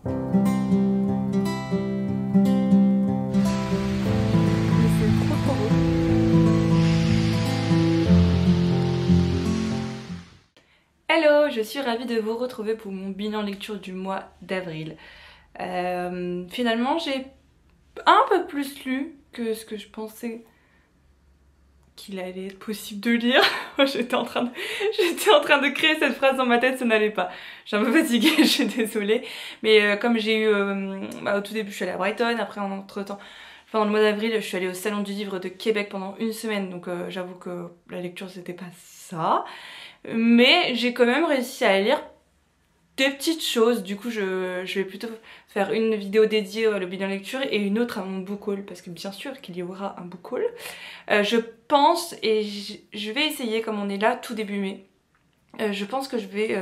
C'est trop trop beau. Hello, je suis ravie de vous retrouver pour mon bilan lecture du mois d'avril. Finalement, j'ai un peu plus lu que ce que je pensais qu'il allait être possible de lire. J'étais en train de créer cette phrase dans ma tête, ça n'allait pas. Je suis un peu fatiguée, je suis désolée. Mais comme j'ai eu... au tout début, je suis allée à Brighton, après en entre-temps... Pendant le mois d'avril, je suis allée au Salon du Livre de Québec pendant une semaine, donc j'avoue que la lecture c'était pas ça. Mais j'ai quand même réussi à lire des petites choses. Du coup, je vais plutôt faire une vidéo dédiée au bilan lecture et une autre à mon book haul, parce que bien sûr qu'il y aura un book haul. Je pense, et je vais essayer, comme on est là tout début mai, je pense que je vais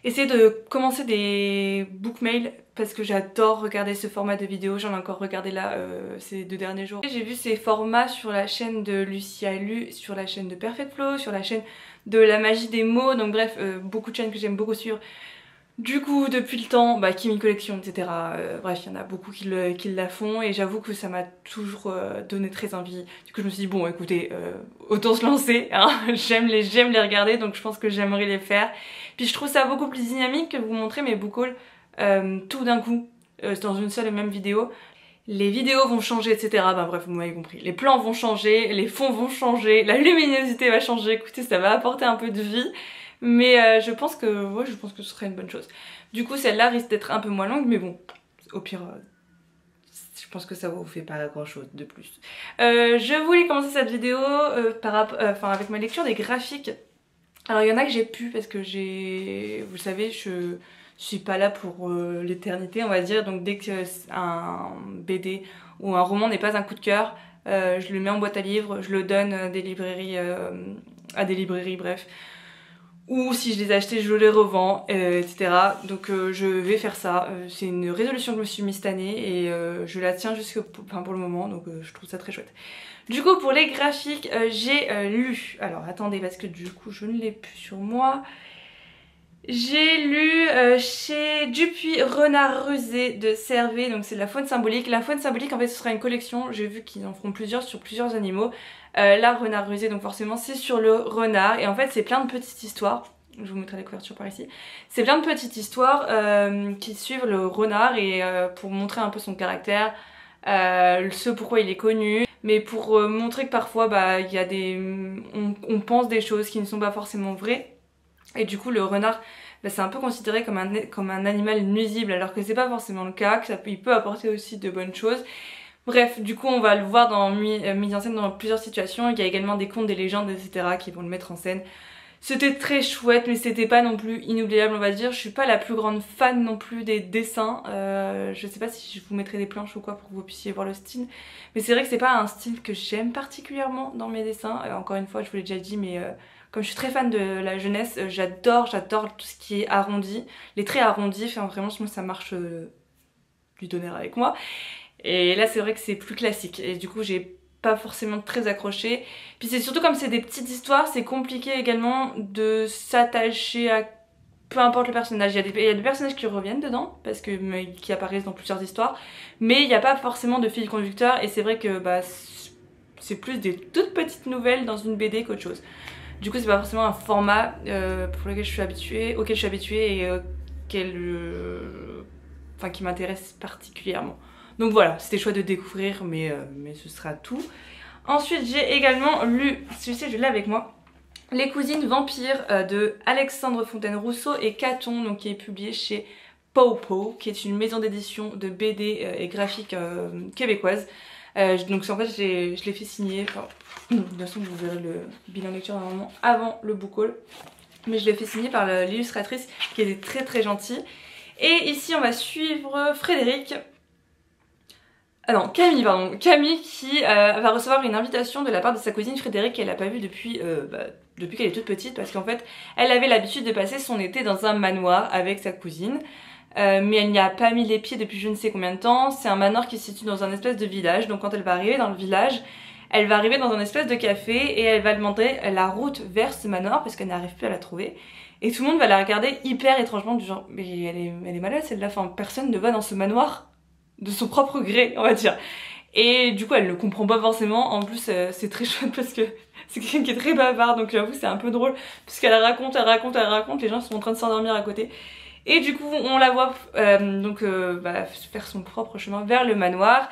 essayer de commencer des bookmails parce que j'adore regarder ce format de vidéo. J'en ai encore regardé là ces 2 derniers jours. J'ai vu ces formats sur la chaîne de Lucia Lu, sur la chaîne de Perfect Flow, sur la chaîne de La Magie des mots, donc bref, beaucoup de chaînes que j'aime beaucoup suivre. Du coup, depuis le temps, Kimi Collection, etc. Bref, il y en a beaucoup qui la font et j'avoue que ça m'a toujours donné très envie. Du coup, je me suis dit, bon, écoutez, autant se lancer, hein. J'aime les regarder, donc je pense que j'aimerais les faire. Puis je trouve ça beaucoup plus dynamique que vous montrer mes book hauls tout d'un coup, dans une seule et même vidéo. Les vidéos vont changer, etc. Bref, vous m'avez compris. Les plans vont changer, les fonds vont changer, la luminosité va changer. Écoutez, ça va apporter un peu de vie. Mais je pense que ce serait une bonne chose. Du coup, celle-là risque d'être un peu moins longue, mais bon, au pire, je pense que ça vous fait pas grand-chose de plus. Je voulais commencer cette vidéo avec ma lecture des graphiques. Alors, il y en a que j'ai pu parce que vous le savez, je suis pas là pour l'éternité, on va dire. Donc, dès que un BD ou un roman n'est pas un coup de cœur, je le mets en boîte à livres, je le donne à des librairies, bref. Ou si je les ai achetés, je les revends, etc. Donc je vais faire ça. C'est une résolution que je me suis mise cette année et je la tiens pour le moment, donc je trouve ça très chouette. Du coup, pour les graphiques, j'ai lu... Alors attendez, parce que du coup je ne l'ai plus sur moi. J'ai lu chez Dupuis Renard Rusé de Servet, donc c'est de la faune symbolique. La faune symbolique, en fait, ce sera une collection. J'ai vu qu'ils en feront plusieurs sur plusieurs animaux. Là, Renard Rusé, donc forcément, c'est sur le renard. Et en fait, c'est plein de petites histoires. Je vous mettrai la couverture par ici. C'est plein de petites histoires qui suivent le renard et pour montrer un peu son caractère, ce pourquoi il est connu. Mais pour montrer que parfois, il y a on pense des choses qui ne sont pas forcément vraies. Et du coup le renard c'est un peu considéré comme un animal nuisible alors que c'est pas forcément le cas, il peut apporter aussi de bonnes choses. Bref, du coup on va le voir mis en scène dans plusieurs situations. Il y a également des contes, des légendes, etc. qui vont le mettre en scène. C'était très chouette mais c'était pas non plus inoubliable, on va dire. Je suis pas la plus grande fan non plus des dessins. Je sais pas si je vous mettrai des planches ou quoi pour que vous puissiez voir le style. Mais c'est vrai que c'est pas un style que j'aime particulièrement dans mes dessins. Encore une fois, je vous l'ai déjà dit, mais comme je suis très fan de la jeunesse, j'adore tout ce qui est arrondi. Les traits arrondis, enfin vraiment, moi ça marche du tonnerre avec moi. Et là c'est vrai que c'est plus classique et du coup j'ai pas forcément très accroché. Puis c'est surtout comme c'est des petites histoires, c'est compliqué également de s'attacher à peu importe le personnage. Il y a des personnages qui reviennent dedans, parce que qui apparaissent dans plusieurs histoires, mais il n'y a pas forcément de fil conducteur et c'est vrai que c'est plus des toutes petites nouvelles dans une BD qu'autre chose. Du coup c'est pas forcément un format auquel je suis habituée et qui m'intéresse particulièrement. Donc voilà, c'était chouette de découvrir, mais ce sera tout. Ensuite j'ai également lu, celui-ci je l'ai avec moi, Les Cousines Vampires de Alexandre Fontaine-Rousseau et Caton, donc qui est publié chez Popo, qui est une maison d'édition de BD et graphique québécoise. Donc en fait je l'ai fait signer, de toute façon vous verrez le bilan lecture normalement avant le book haul, mais je l'ai fait signer par l'illustratrice qui était très très gentille. Et ici on va suivre Frédéric, Camille qui va recevoir une invitation de la part de sa cousine Frédéric qu'elle n'a pas vue depuis qu'elle est toute petite, parce qu'en fait elle avait l'habitude de passer son été dans un manoir avec sa cousine. Mais elle n'y a pas mis les pieds depuis je ne sais combien de temps. C'est un manoir qui se situe dans un espèce de village, donc quand elle va arriver dans le village, elle va arriver dans un espèce de café et elle va demander la route vers ce manoir parce qu'elle n'arrive plus à la trouver. Et tout le monde va la regarder hyper étrangement du genre mais elle est malade celle-là, enfin personne ne va dans ce manoir de son propre gré on va dire. Et du coup elle ne comprend pas forcément, en plus c'est très chouette parce que c'est quelqu'un qui est très bavard donc j'avoue c'est un peu drôle puisqu'elle raconte, les gens sont en train de s'endormir à côté. Et du coup on la voit faire son propre chemin vers le manoir,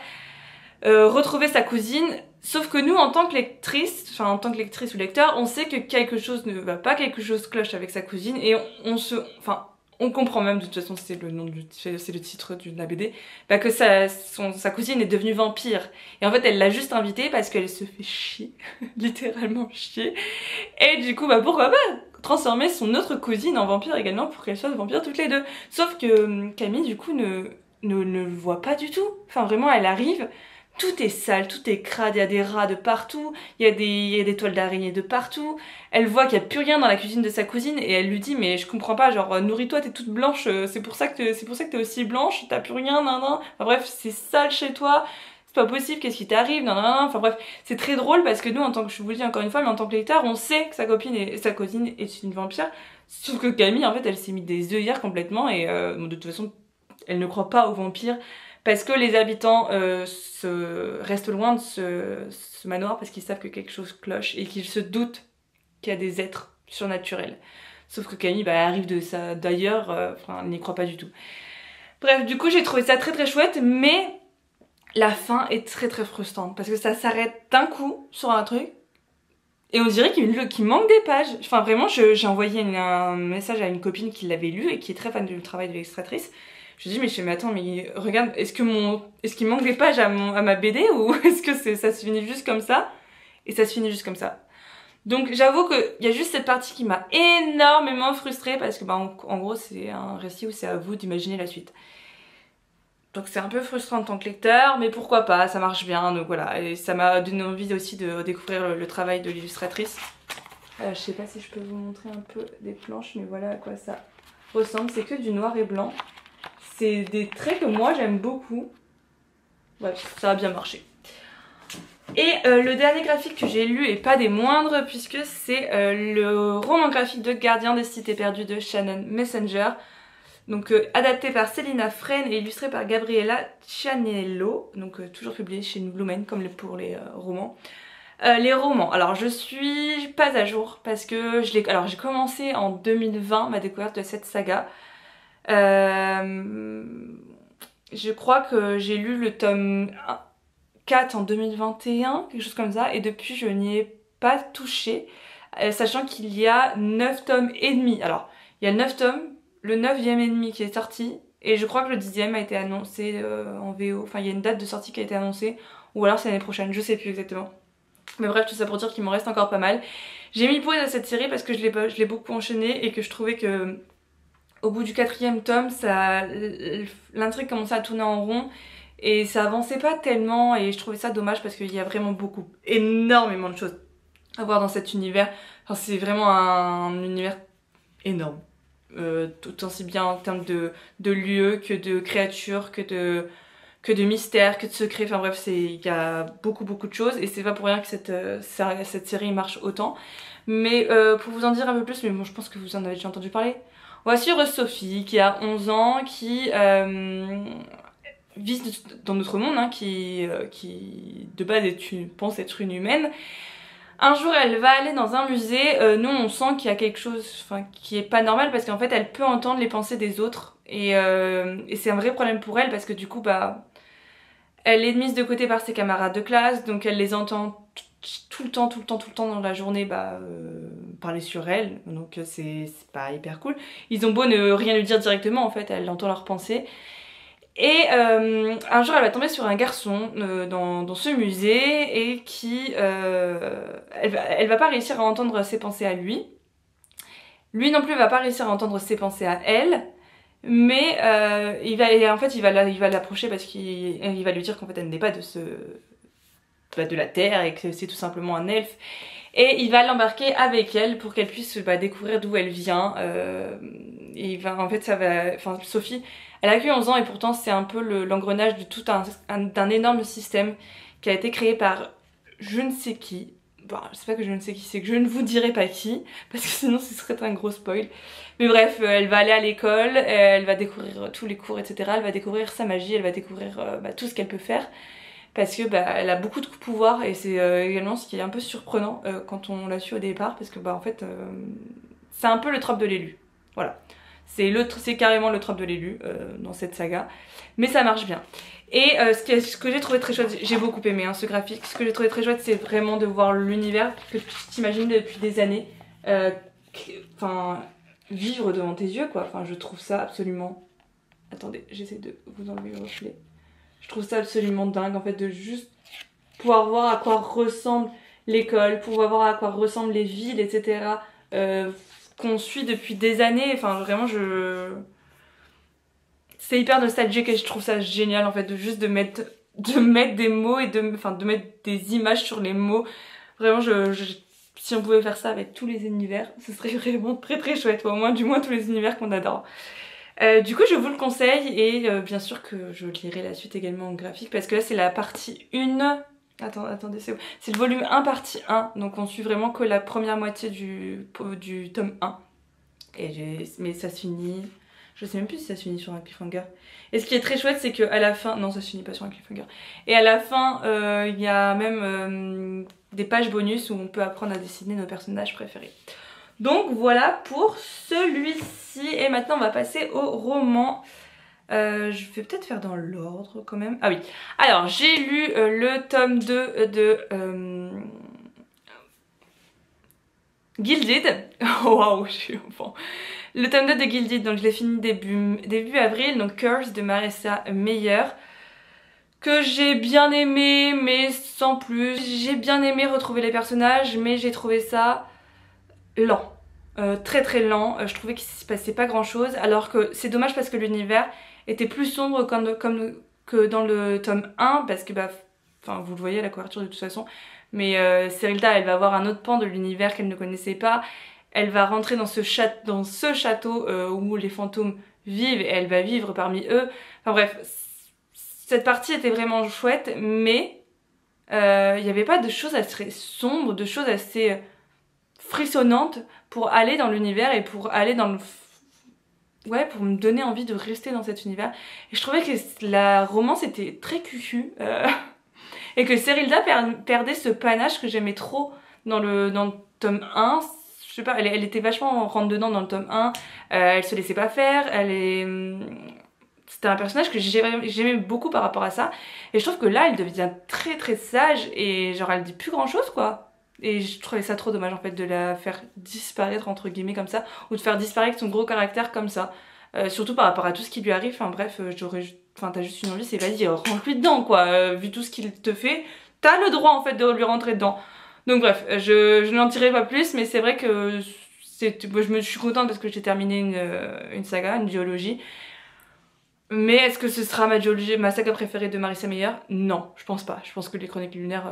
retrouver sa cousine. Sauf que nous en tant que lectrice, enfin en tant que lectrice ou lecteur, on sait que quelque chose ne va pas, quelque chose cloche avec sa cousine et on comprend même, de toute façon c'est le titre de la BD, que sa cousine est devenue vampire. Et en fait elle l'a juste invitée parce qu'elle se fait chier, littéralement chier. Et du coup pourquoi pas transformer son autre cousine en vampire également pour qu'elles soient vampires toutes les deux. Sauf que Camille du coup ne le voit pas du tout. Enfin vraiment elle arrive, tout est sale, tout est crade, il y a des rats de partout, il y a des toiles d'araignée de partout. Elle voit qu'il n'y a plus rien dans la cuisine de sa cousine et elle lui dit mais je comprends pas, genre nourris-toi, t'es toute blanche, c'est pour ça que t'es aussi blanche, t'as plus rien, nan nan. Enfin bref, c'est sale chez toi, c'est pas possible, qu'est-ce qui t'arrive, nan nan nan. Enfin bref, c'est très drôle parce que nous en tant que, je vous le dis encore une fois, mais en tant que lecteur, on sait que sa cousine est une vampire. Sauf que Camille en fait elle s'est mis des œillères complètement et de toute façon elle ne croit pas aux vampires. Parce que les habitants restent loin de ce manoir parce qu'ils savent que quelque chose cloche et qu'ils se doutent qu'il y a des êtres surnaturels. Sauf que Camille arrive d'ailleurs, elle n'y croit pas du tout. Bref, du coup j'ai trouvé ça très très chouette, mais la fin est très très frustrante parce que ça s'arrête d'un coup sur un truc et on dirait qu'il manque des pages. Enfin vraiment, j'ai envoyé un message à une copine qui l'avait lu et qui est très fan du travail de l'illustratrice. Je lui dis mais attends mais regarde, est-ce qu'il manque des pages à ma BD ou est-ce que ça se finit juste comme ça? Et ça se finit juste comme ça. Donc j'avoue qu'il y a juste cette partie qui m'a énormément frustrée parce que en gros c'est un récit où c'est à vous d'imaginer la suite. Donc c'est un peu frustrant en tant que lecteur, mais pourquoi pas, ça marche bien, donc voilà. Et ça m'a donné envie aussi de découvrir le travail de l'illustratrice. Je sais pas si je peux vous montrer un peu des planches, mais voilà à quoi ça ressemble. C'est que du noir et blanc. C'est des traits que moi j'aime beaucoup. Bref, ça a bien marché. Et le dernier graphique que j'ai lu, et pas des moindres, puisque c'est le roman graphique de Gardien des Cités Perdues de Shannon Messenger. Donc adapté par Célina Fresne et illustré par Gabriella Cianiello. Donc toujours publié chez Blumen comme pour les romans. Les romans, alors je suis pas à jour parce que j'ai commencé en 2020 ma découverte de cette saga. Je crois que j'ai lu le tome 4 en 2021, quelque chose comme ça, et depuis je n'y ai pas touché, sachant qu'il y a 9 tomes et demi. Alors, il y a 9 tomes, le 9e et demi qui est sorti, et je crois que le 10e a été annoncé en VO, enfin il y a une date de sortie qui a été annoncée, ou alors c'est l'année prochaine, je sais plus exactement. Mais bref, tout ça pour dire qu'il m'en reste encore pas mal. J'ai mis pause à cette série parce que je l'ai beaucoup enchaînée et que je trouvais que au bout du 4e tome, l'intrigue commençait à tourner en rond et ça avançait pas tellement et je trouvais ça dommage parce qu'il y a vraiment énormément de choses à voir dans cet univers. Enfin, c'est vraiment un univers énorme. Tout aussi bien en termes de lieux que de créatures, que de mystères, que de secrets. Enfin bref, il y a beaucoup de choses et c'est pas pour rien que cette série marche autant. Mais pour vous en dire un peu plus, mais bon, je pense que vous en avez déjà entendu parler. On va suivre Sophie qui a 11 ans, qui vit dans notre monde, hein, qui de base pense être une humaine. Un jour elle va aller dans un musée, nous on sent qu'il y a quelque chose qui est pas normal parce qu'en fait elle peut entendre les pensées des autres et c'est un vrai problème pour elle parce que du coup elle est mise de côté par ses camarades de classe, donc elle les entend tout le temps dans la journée parler sur elle, donc c'est pas hyper cool. Ils ont beau ne rien lui dire directement, en fait elle entend leurs pensées. Et un jour elle va tomber sur un garçon dans ce musée et qui elle va pas réussir à entendre ses pensées à lui. Lui non plus va pas réussir à entendre ses pensées à elle. Mais il va l'approcher parce qu'il va lui dire qu'en fait elle n'est pas de la Terre et que c'est tout simplement un elfe. Et il va l'embarquer avec elle pour qu'elle puisse découvrir d'où elle vient. Sophie, elle a que 11 ans et pourtant c'est un peu l'engrenage de tout d'un énorme système qui a été créé par je ne sais qui. Bon, c'est pas que je ne sais qui c'est, que je ne vous dirai pas qui, parce que sinon ce serait un gros spoil. Mais bref, elle va aller à l'école, elle va découvrir tous les cours, etc. Elle va découvrir sa magie, elle va découvrir tout ce qu'elle peut faire. Parce que elle a beaucoup de pouvoir et c'est également ce qui est un peu surprenant quand on l'a su au départ. Parce que en fait, c'est un peu le trope de l'élu. Voilà. C'est carrément le trope de l'élu dans cette saga. Mais ça marche bien. Et ce que j'ai trouvé très chouette, j'ai beaucoup aimé ce graphique, ce que j'ai trouvé très chouette c'est vraiment de voir l'univers que tu t'imagines depuis des années vivre devant tes yeux quoi, je trouve ça absolument... Attendez, j'essaie de vous enlever le reflet. Je trouve ça absolument dingue en fait de juste pouvoir voir à quoi ressemble l'école, pouvoir voir à quoi ressemblent les villes, etc. Qu'on suit depuis des années, vraiment c'est hyper nostalgique et je trouve ça génial en fait de mettre des mots et de mettre des images sur les mots. Vraiment si on pouvait faire ça avec tous les univers, ce serait vraiment très très chouette, au moins tous les univers qu'on adore. Du coup je vous le conseille et bien sûr que je lirai la suite également en graphique parce que là c'est la partie 1. Attendez, c'est le volume 1 partie 1, donc on suit vraiment que la première moitié du tome 1. Mais ça se finit... Je sais même plus si ça se finit sur un cliffhanger. Et ce qui est très chouette, c'est qu'à la fin... Non, ça se finit pas sur un cliffhanger. Et à la fin, il y a même des pages bonus où on peut apprendre à dessiner nos personnages préférés. Donc voilà pour celui-ci. Et maintenant, on va passer au roman. Je vais peut-être faire dans l'ordre quand même. Ah oui. Alors, j'ai lu le tome 2 de... Gilded. Waouh, je suis enfant. Le tome 2 de Gilded, donc je l'ai fini début avril, donc Curse de Marissa Meyer, que j'ai bien aimé, mais sans plus. J'ai bien aimé retrouver les personnages, mais j'ai trouvé ça lent. Très très lent. Je trouvais qu'il ne se passait pas grand chose, alors que c'est dommage parce que l'univers était plus sombre que dans le tome 1, parce que vous le voyez à la couverture de toute façon, mais Serilda elle va avoir un autre pan de l'univers qu'elle ne connaissait pas. Elle va rentrer dans ce château où les fantômes vivent et elle va vivre parmi eux. Enfin bref, cette partie était vraiment chouette, mais il n'y avait pas de choses assez sombres, de choses assez frissonnantes pour aller dans l'univers et pour aller dans le... Ouais, pour me donner envie de rester dans cet univers. Et je trouvais que la romance était très cucu et que Serilda perdait ce panache que j'aimais trop dans le tome 1. Je sais pas, elle était vachement rentre dedans dans le tome 1, elle se laissait pas faire, c'était un personnage que j'aimais beaucoup par rapport à ça, et je trouve que là elle devient très très sage, et genre elle dit plus grand chose quoi, et je trouvais ça trop dommage en fait de la faire disparaître entre guillemets comme ça, ou de faire disparaître son gros caractère comme ça, surtout par rapport à tout ce qui lui arrive, bref, t'as juste une envie, c'est vas-y, rentre-lui dedans quoi, vu tout ce qu'il te fait, t'as le droit en fait de lui rentrer dedans. Donc bref, je n'en tirerai pas plus, mais c'est vrai que je suis contente parce que j'ai terminé une saga, une duologie. Mais est-ce que ce sera ma saga préférée de Marissa Meyer? Non, je pense pas. Je pense que les Chroniques lunaires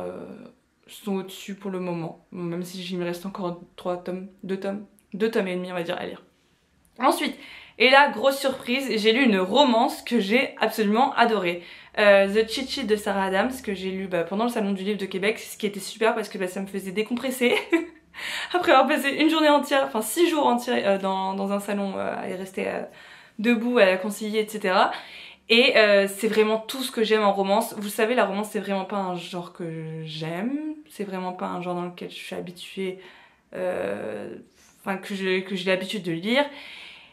sont au-dessus pour le moment. Même si il me reste encore 2 tomes et demi on va dire à lire. Ensuite, et là, grosse surprise, j'ai lu une romance que j'ai absolument adorée. The Cheat Sheet de Sarah Adams, que j'ai lu pendant le salon du livre de Québec, ce qui était super parce que ça me faisait décompresser. Après avoir passé une journée entière, 6 jours entiers dans un salon à rester debout, à la conseiller, etc. Et c'est vraiment tout ce que j'aime en romance. Vous savez, la romance c'est vraiment pas un genre que j'aime, c'est vraiment pas un genre dans lequel je suis habituée, que j'ai l'habitude de lire.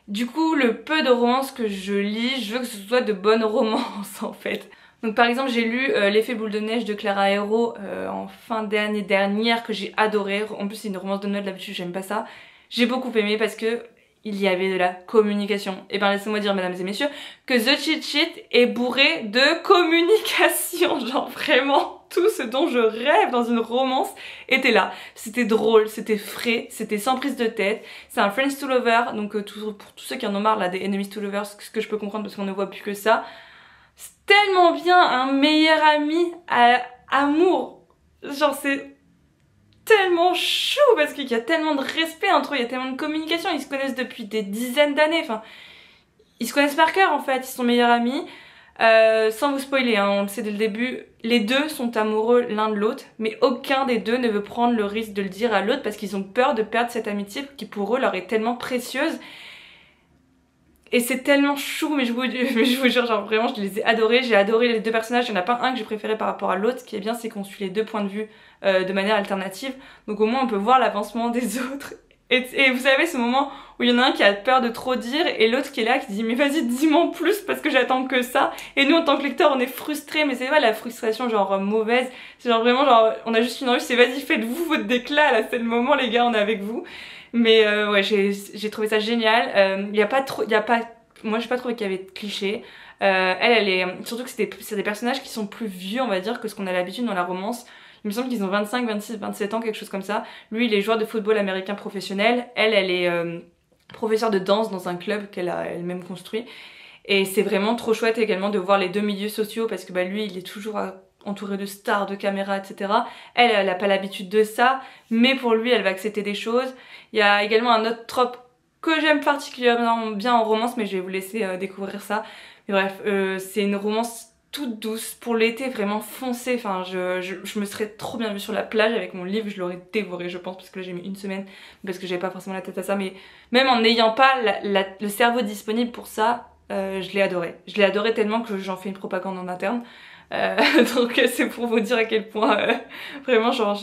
Du coup, le peu de romances que je lis, je veux que ce soit de bonnes romances en fait. Donc par exemple, j'ai lu L'effet boule de neige de Clara Hérault en fin d'année dernière que j'ai adoré. En plus, c'est une romance de Noël, d'habitude j'aime pas ça. J'ai beaucoup aimé parce que il y avait de la communication. Et ben laissez-moi dire, mesdames et messieurs, que The Cheat Sheet est bourré de communication. Genre vraiment, tout ce dont je rêve dans une romance était là. C'était drôle, c'était frais, c'était sans prise de tête. C'est un Friends to Lover, donc pour tous ceux qui en ont marre là des Enemies to Lovers, ce que je peux comprendre parce qu'on ne voit plus que ça. C'est tellement bien un meilleur ami à amour. Genre c'est tellement chou parce qu'il y a tellement de respect entre eux, il y a tellement de communication, ils se connaissent depuis des dizaines d'années, ils se connaissent par cœur en fait, ils sont meilleurs amis. Sans vous spoiler, hein, on le sait dès le début, les deux sont amoureux l'un de l'autre, mais aucun des deux ne veut prendre le risque de le dire à l'autre parce qu'ils ont peur de perdre cette amitié qui pour eux leur est tellement précieuse. Et c'est tellement chou, mais je vous jure, genre vraiment je les ai adorés, j'ai adoré les deux personnages, il n'y en a pas un que j'ai préféré par rapport à l'autre. Ce qui est bien, c'est qu'on suit les deux points de vue de manière alternative, donc au moins on peut voir l'avancement des autres. Et vous savez ce moment où il y en a un qui a peur de trop dire et l'autre qui est là qui dit mais vas-y dis-moi en plus parce que j'attends que ça. Et nous en tant que lecteur on est frustrés, mais c'est pas la frustration genre mauvaise, c'est genre vraiment genre on a juste une envie, c'est vas-y faites-vous votre déclat là, c'est le moment les gars, on est avec vous. Mais ouais j'ai trouvé ça génial. Y a pas trop, moi j'ai pas trouvé qu'il y avait de clichés. Elle est surtout que c'est des personnages qui sont plus vieux on va dire que ce qu'on a l'habitude dans la romance. Il me semble qu'ils ont 25, 26, 27 ans, quelque chose comme ça. Lui, il est joueur de football américain professionnel. Elle est professeure de danse dans un club qu'elle a elle-même construit. Et c'est vraiment trop chouette également de voir les deux milieux sociaux parce que bah, lui, il est toujours entouré de stars, de caméras, etc. Elle a pas l'habitude de ça, mais pour lui, elle va accepter des choses. Il y a également un autre trope que j'aime particulièrement bien en romance, mais je vais vous laisser découvrir ça. Mais bref, c'est une romance toute douce pour l'été, vraiment foncée. Enfin je me serais trop bien vue sur la plage avec mon livre, je l'aurais dévoré je pense parce que là j'ai mis une semaine parce que j'avais pas forcément la tête à ça, mais même en n'ayant pas le cerveau disponible pour ça, je l'ai adoré. Je l'ai adoré tellement que j'en fais une propagande en interne. Donc c'est pour vous dire à quel point vraiment genre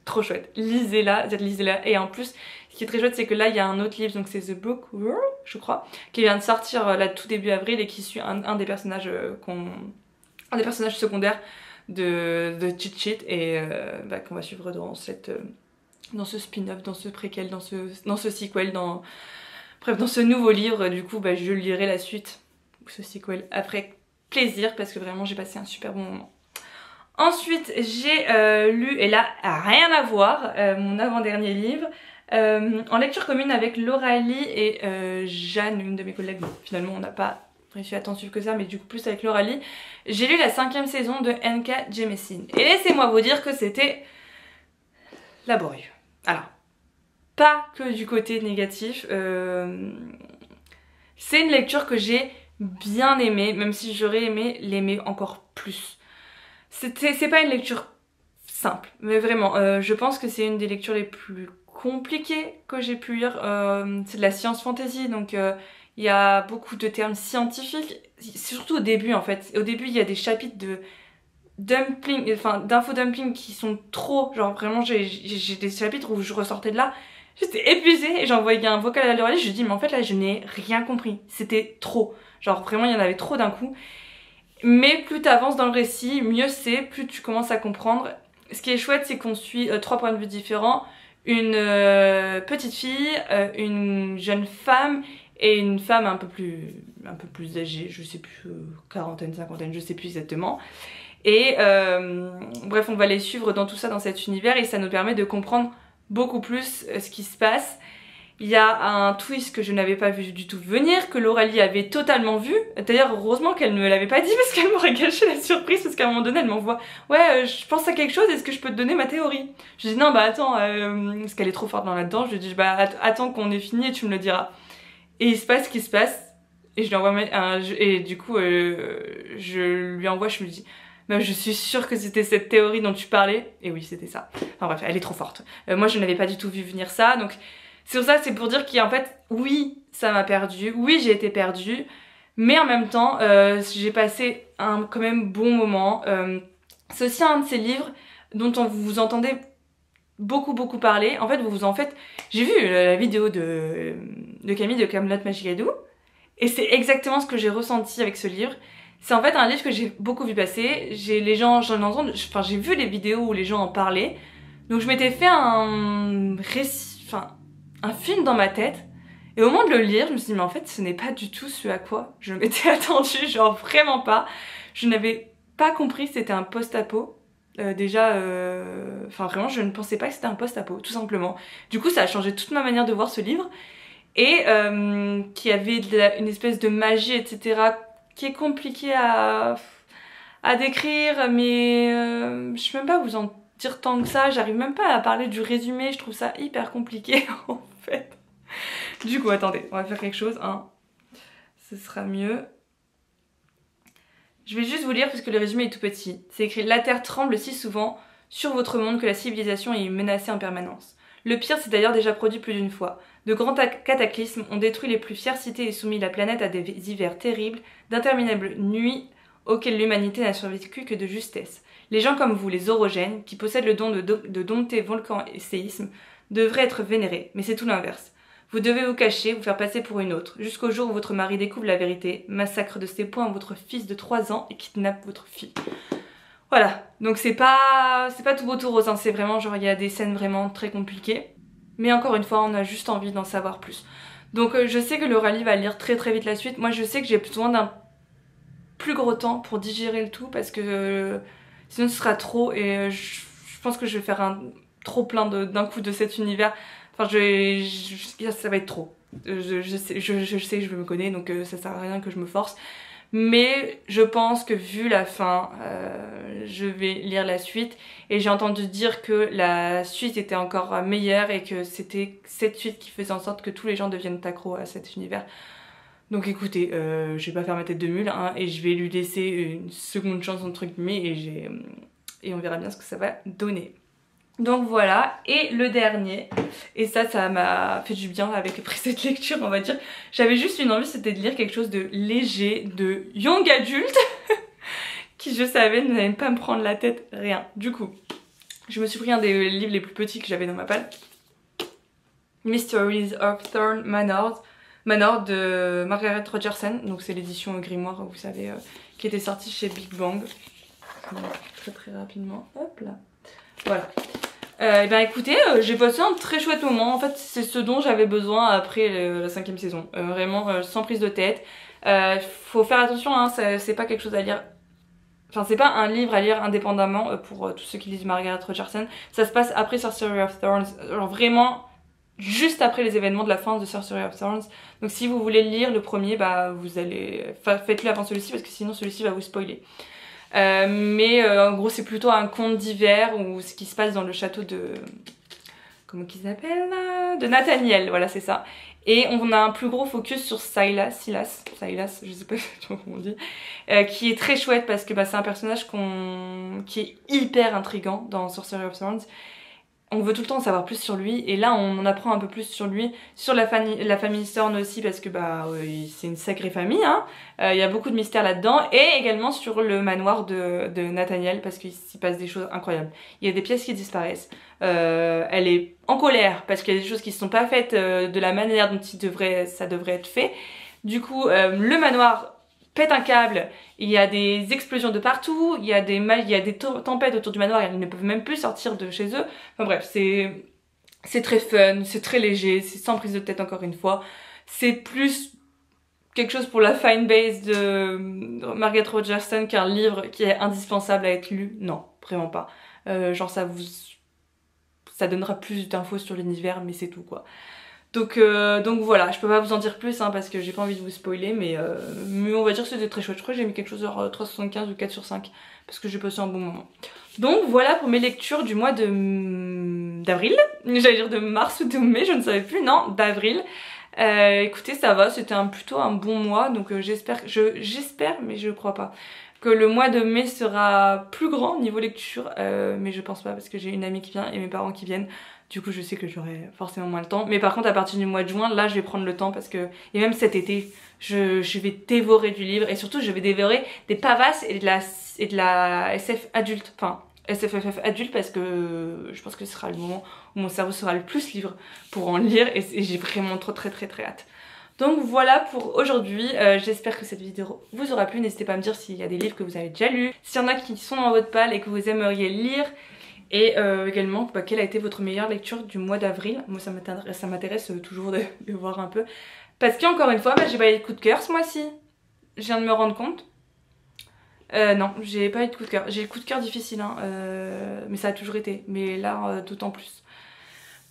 trop chouette. Lisez-la. Et en plus, ce qui est très chouette, c'est que là, il y a un autre livre, donc c'est The Book World, je crois, qui vient de sortir là tout début avril et qui suit un des personnages un des personnages secondaires de Cheat Sheet et bah, qu'on va suivre dans dans ce spin-off, dans ce préquel, dans ce sequel, bref, dans ce nouveau livre. Du coup, bah, je lirai la suite, ce sequel, après plaisir, parce que vraiment, j'ai passé un super bon moment. Ensuite, j'ai lu, et là, rien à voir, mon avant-dernier livre, en lecture commune avec Lauralie et Jeanne, une de mes collègues. Bon, finalement, on n'a pas réussi à tant suivre que ça, mais du coup, plus avec Lauralie. J'ai lu la 5e saison de N.K. Jemisin. Et laissez-moi vous dire que c'était laborieux. Alors, pas que du côté négatif. C'est une lecture que j'ai bien aimée, même si j'aurais aimé l'aimer encore plus. C'est pas une lecture simple, mais vraiment, je pense que c'est une des lectures les plus compliquées que j'ai pu lire. C'est de la science fantasy, donc il y a beaucoup de termes scientifiques, surtout au début en fait. Au début, il y a des chapitres de dumpling, enfin d'infodumpling qui sont trop, genre vraiment j'ai des chapitres où je ressortais de là, j'étais épuisée et j'envoyais un vocal à l'oreille, je lui dis mais en fait là je n'ai rien compris, c'était trop, genre vraiment il y en avait trop d'un coup. Mais plus t'avances dans le récit, mieux c'est, plus tu commences à comprendre. Ce qui est chouette, c'est qu'on suit 3 points de vue différents. Une petite fille, une jeune femme et une femme un peu plus âgée, je sais plus, quarantaine, cinquantaine, je sais plus exactement. Et bref, on va les suivre dans tout ça, dans cet univers, et ça nous permet de comprendre beaucoup plus ce qui se passe. Il y a un twist que je n'avais pas vu du tout venir, que Lauralie avait totalement vu. D'ailleurs, heureusement qu'elle ne me l'avait pas dit parce qu'elle m'aurait gâché la surprise, parce qu'à un moment donné, elle m'envoie « Ouais, je pense à quelque chose, est-ce que je peux te donner ma théorie ?» Je dis « Non, bah attends, parce qu'elle est trop forte dans là-dedans. » Je lui dis « Bah attends qu'on ait fini et tu me le diras. » Et il se passe ce qui se passe, et je lui envoie et du coup, je lui envoie, je lui dis « Bah, je suis sûre que c'était cette théorie dont tu parlais. » Et oui, c'était ça. Enfin bref, elle est trop forte. Moi, je n'avais pas du tout vu venir ça, donc... C'est pour ça, c'est pour dire qu'en fait, oui, ça m'a perdue, oui, j'ai été perdue, mais en même temps, j'ai passé un quand même bon moment. C'est aussi un de ces livres dont vous entendez beaucoup parler. En fait, j'ai vu la vidéo de Camille de Camelot Magigadou, et c'est exactement ce que j'ai ressenti avec ce livre. C'est en fait un livre que j'ai beaucoup vu passer. J'ai vu les vidéos où les gens en parlaient, donc je m'étais fait un récit, un film dans ma tête, et au moment de le lire, je me suis dit mais en fait ce n'est pas du tout ce à quoi je m'étais attendue, genre vraiment pas. Je n'avais pas compris que c'était un post-apo. Enfin vraiment je ne pensais pas que c'était un post-apo, tout simplement. Du coup ça a changé toute ma manière de voir ce livre, et qui avait une espèce de magie, etc., qui est compliqué à décrire, mais je sais même pas vous en dire tant que ça, j'arrive même pas à parler du résumé, je trouve ça hyper compliqué en fait. Du coup attendez, on va faire quelque chose, hein. Ce sera mieux. Je vais juste vous lire parce que le résumé est tout petit. C'est écrit: la terre tremble si souvent sur votre monde que la civilisation est menacée en permanence. Le pire s'est d'ailleurs déjà produit plus d'une fois. De grands cataclysmes ont détruit les plus fières cités et soumis la planète à des hivers terribles, d'interminables nuits auxquelles l'humanité n'a survécu que de justesse. Les gens comme vous, les orogènes, qui possèdent le don de dompter volcans et séismes, devraient être vénérés, mais c'est tout l'inverse. Vous devez vous cacher, vous faire passer pour une autre, jusqu'au jour où votre mari découvre la vérité, massacre de ses poings votre fils de 3 ans et kidnappe votre fille. Voilà, donc c'est pas tout beau tout rose, hein. C'est vraiment genre il y a des scènes vraiment très compliquées. Mais encore une fois, on a juste envie d'en savoir plus. Donc je sais que le rallye va lire très très vite la suite. Moi je sais que j'ai besoin d'un plus gros temps pour digérer le tout parce que sinon ce sera trop et je pense que je vais faire un trop plein d'un coup de cet univers. Enfin ça va être trop. Je sais que je me connais donc ça sert à rien que je me force. Mais je pense que vu la fin, je vais lire la suite. Et j'ai entendu dire que la suite était encore meilleure et que c'était cette suite qui faisait en sorte que tous les gens deviennent accros à cet univers. Donc écoutez, je vais pas faire ma tête de mule hein, et je vais lui laisser une seconde chance entre guillemets et on verra bien ce que ça va donner. Donc voilà, et le dernier, et ça m'a fait du bien avec cette lecture on va dire, j'avais juste une envie, c'était de lire quelque chose de léger, de young adulte, qui je savais n'allait pas me prendre la tête, rien. Du coup, je me suis pris un des livres les plus petits que j'avais dans ma palle, Mysteries of Thorn Manor de Margaret Rogerson, donc c'est l'édition Grimoire, vous savez, qui était sortie chez Big Bang. Je vais très très rapidement, hop là, voilà. Et ben écoutez, j'ai passé un très chouette moment, en fait c'est ce dont j'avais besoin après la 5e saison, vraiment sans prise de tête. Faut faire attention, hein, c'est pas quelque chose à lire, enfin c'est pas un livre à lire indépendamment pour tous ceux qui lisent Margaret Rogerson, ça se passe après Sorcery of Thorns, genre vraiment juste après les événements de la fin de Sorcery of Thorns. Donc si vous voulez lire le premier, bah vous allez, faites-le avant celui-ci parce que sinon celui-ci va vous spoiler. En gros c'est plutôt un conte d'hiver ou ce qui se passe dans le château de... comment qu'il s'appelle là, de Nathaniel, voilà c'est ça. Et on a un plus gros focus sur Silas, je sais pas comment on dit, qui est très chouette parce que bah, c'est un personnage qui est hyper intriguant dans Sorcery of Thorns. On veut tout le temps en savoir plus sur lui et là on en apprend un peu plus sur lui, sur la famille Thorn aussi parce que bah c'est une sacrée famille hein. Y a beaucoup de mystères là-dedans et également sur le manoir de Nathaniel parce qu'il s'y passe des choses incroyables. Il y a des pièces qui disparaissent, elle est en colère parce qu'il y a des choses qui ne sont pas faites de la manière dont ça devrait être fait. Du coup le manoir pète un câble, il y a des explosions de partout, il y a des tempêtes autour du manoir, ils ne peuvent même plus sortir de chez eux. Enfin bref, c'est très fun, c'est très léger, c'est sans prise de tête encore une fois. C'est plus quelque chose pour la fanbase de Margaret Rogerson qu'un livre qui est indispensable à être lu. Non, vraiment pas. Genre ça donnera plus d'infos sur l'univers, mais c'est tout quoi. Donc voilà, je peux pas vous en dire plus hein, parce que j'ai pas envie de vous spoiler, mais on va dire que c'était très chouette. Je crois que j'ai mis quelque chose genre 3,75 ou 4 sur 5 parce que j'ai passé un bon moment. Donc voilà pour mes lectures du mois d'avril. J'allais dire de mars ou de mai, je ne savais plus, non, d'avril. Écoutez, ça va, c'était plutôt un bon mois, donc j'espère, mais je crois pas, que le mois de mai sera plus grand niveau lecture, mais je pense pas parce que j'ai une amie qui vient et mes parents qui viennent. Du coup je sais que j'aurai forcément moins le temps. Mais par contre à partir du mois de juin, là je vais prendre le temps parce que... Et même cet été, je vais dévorer du livre. Et surtout je vais dévorer des pavasses et de la SF adulte. Enfin SFFF adulte parce que je pense que ce sera le moment où mon cerveau sera le plus libre pour en lire. Et j'ai vraiment très hâte. Donc voilà pour aujourd'hui, j'espère que cette vidéo vous aura plu. N'hésitez pas à me dire s'il y a des livres que vous avez déjà lus, s'il y en a qui sont dans votre palle et que vous aimeriez lire. Et également, bah, quelle a été votre meilleure lecture du mois d'avril? Moi ça m'intéresse toujours de voir un peu. Parce qu'encore une fois, bah, j'ai pas eu de coup de cœur ce mois-ci. Je viens de me rendre compte. Non, j'ai pas eu de coup de cœur. J'ai eu le coup de cœur difficile, hein, mais ça a toujours été. Mais là, d'autant plus.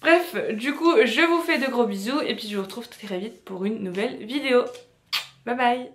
Bref, du coup, je vous fais de gros bisous et puis je vous retrouve très vite pour une nouvelle vidéo. Bye bye!